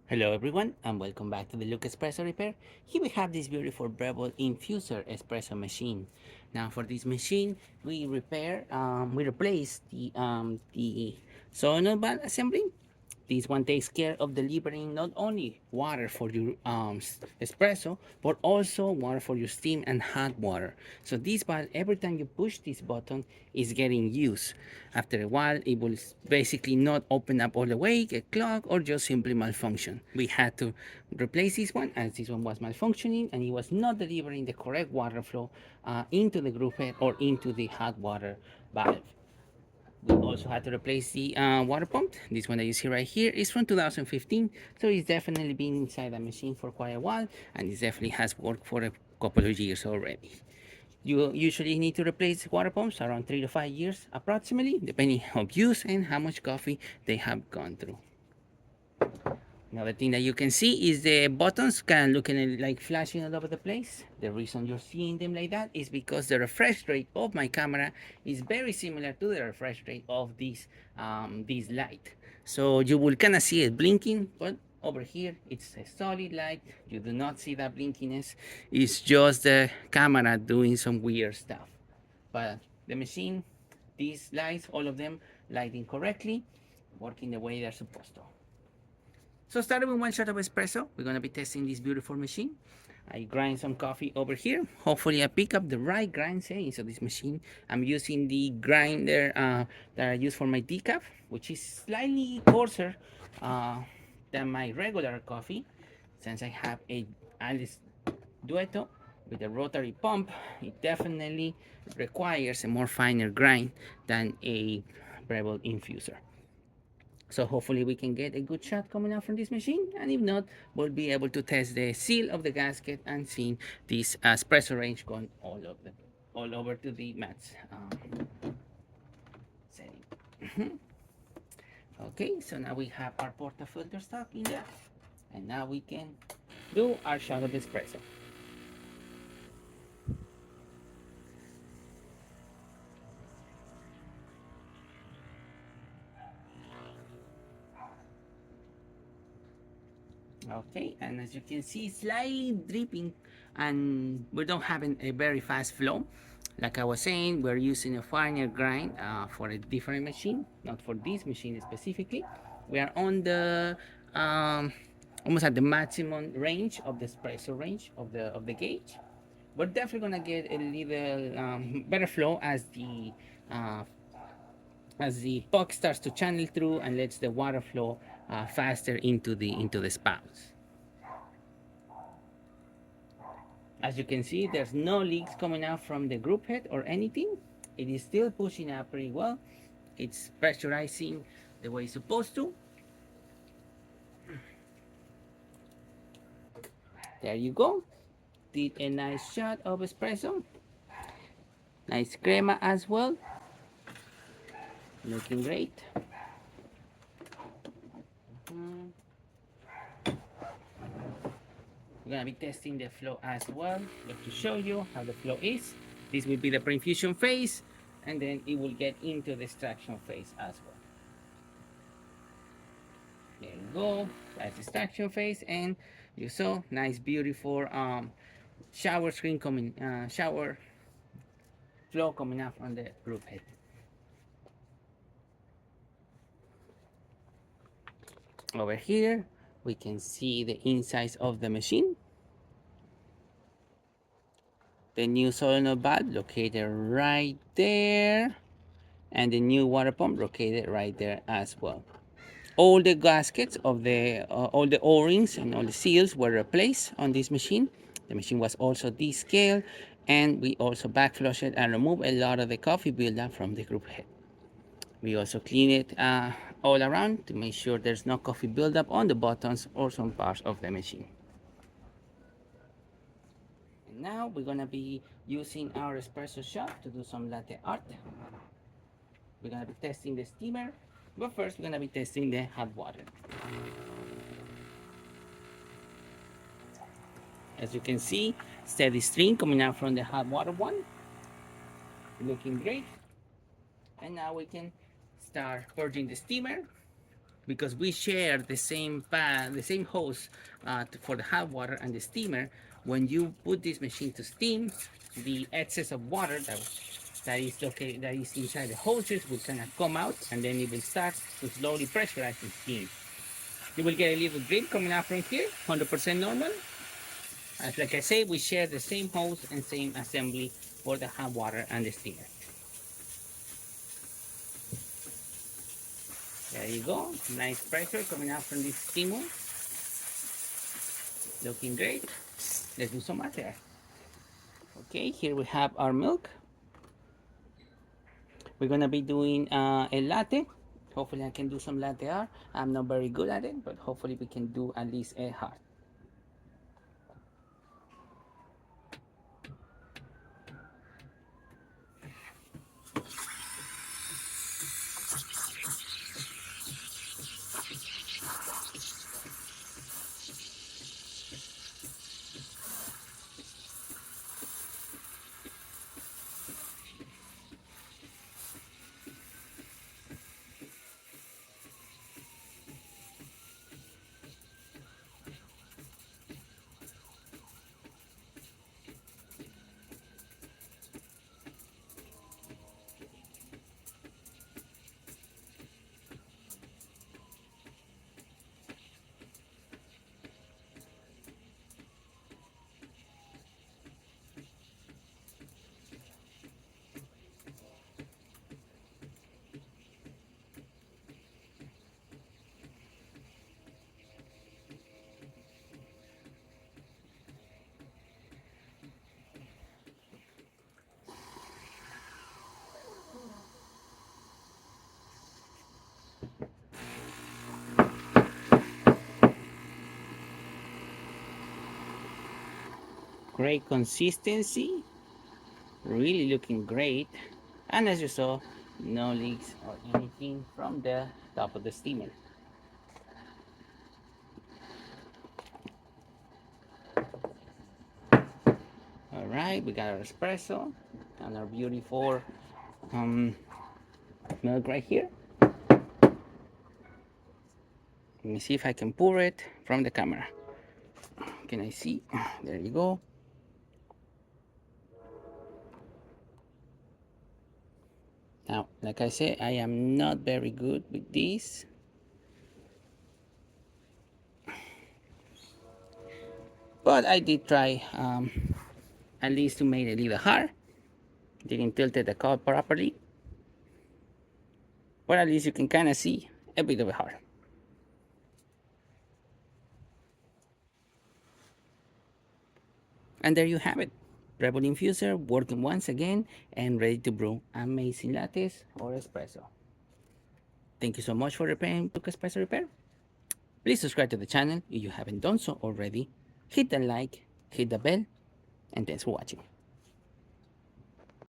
Hello everyone and welcome back to the Luca Espresso Repair. Here we have this beautiful Breville Infuser espresso machine. Now for this machine we replace the solenoid valve assembly. This one takes care of delivering not only water for your espresso, but also water for your steam and hot water. So this valve, every time you push this button, is getting used. After a while, it will basically not open up all the way, get clogged, or just simply malfunction. We had to replace this one as this one was malfunctioning and it was not delivering the correct water flow into the group head or into the hot water valve. We also had to replace the water pump. This one that you see right here is from 2015, so it's definitely been inside the machine for quite a while, and it definitely has worked for a couple of years already. You usually need to replace water pumps around 3 to 5 years approximately, depending on use and how much coffee they have gone through. Another thing that you can see is the buttons kind of looking like flashing all over the place. The reason you're seeing them like that is because the refresh rate of my camera is very similar to the refresh rate of this light. So you will kind of see it blinking, but over here it's a solid light. You do not see that blinkiness. It's just the camera doing some weird stuff. But the machine, these lights, all of them lighting correctly, working the way they're supposed to. So starting with one shot of espresso, we're gonna be testing this beautiful machine. I grind some coffee over here. Hopefully I pick up the right grind setting. So this machine, I'm using the grinder that I use for my decaf, which is slightly coarser than my regular coffee. Since I have a Alice Dueto with a rotary pump, it definitely requires a more finer grind than a Breville Infuser. So hopefully we can get a good shot coming out from this machine, and if not, we'll be able to test the seal of the gasket and see this espresso range going all over to the mats setting. Okay, so now we have our portafilter stock in there, and now we can do our shot of espresso. Okay, and as you can see, slightly dripping, and we don't have a very fast flow. Like I was saying, we're using a finer grind for a different machine, not for this machine specifically. We are on the almost at the maximum range of the espresso range of the gauge. We're definitely gonna get a little better flow uh, as the puck starts to channel through and lets the water flow faster into the spouts. As you can see, there's no leaks coming out from the group head or anything. It is still pushing out pretty well. It's pressurizing the way it's supposed to. There you go. Did a nice shot of espresso. Nice crema as well. Looking great. We're gonna be testing the flow as well, just to show you how the flow is. This will be the pre-infusion phase, and then it will get into the extraction phase as well. There you go. That's the extraction phase, and you saw nice, beautiful shower screen coming, shower flow coming out from the group head. Over here, we can see the insides of the machine. The new solenoid valve located right there, and the new water pump located right there as well. All the gaskets of all the O-rings and all the seals were replaced on this machine. The machine was also descaled, and we also back flushed and removed a lot of the coffee buildup from the group head. We also clean it all around to make sure there's no coffee buildup on the buttons or some parts of the machine. And now we're gonna be using our espresso shot to do some latte art. We're gonna be testing the steamer, but first we're gonna be testing the hot water. As you can see, steady stream coming out from the hot water one. Looking great. And now we can start purging the steamer. because we share the same pan, the same hose for the hot water and the steamer. When you put this machine to steam, the excess of water that is inside the hoses will kind of come out, and then it will start to slowly pressurize and steam. You will get a little drip coming out from here, 100% normal. As like I say, we share the same hose and same assembly for the hot water and the steamer. There you go, nice pressure coming out from this steamer. Looking great. Let's do some latte. Okay, here we have our milk. We're gonna be doing a latte. Hopefully I can do some latte art. I'm not very good at it, but hopefully we can do at least a heart. Great consistency, really looking great. And as you saw, no leaks or anything from the top of the steamer. All right, we got our espresso and our beautiful milk right here. Let me see if I can pour it from the camera. Can I see? There you go. Now, like I said, I am not very good with this. But I did try at least to make it a little hard. Didn't tilt the cup properly. But at least you can kind of see a bit of a hard. And there you have it. Breville Infuser working once again and ready to brew amazing lattes or espresso. Thank you so much for repairing Luca Espresso Repair. Please subscribe to the channel if you haven't done so already. Hit the like, hit the bell, and thanks for watching.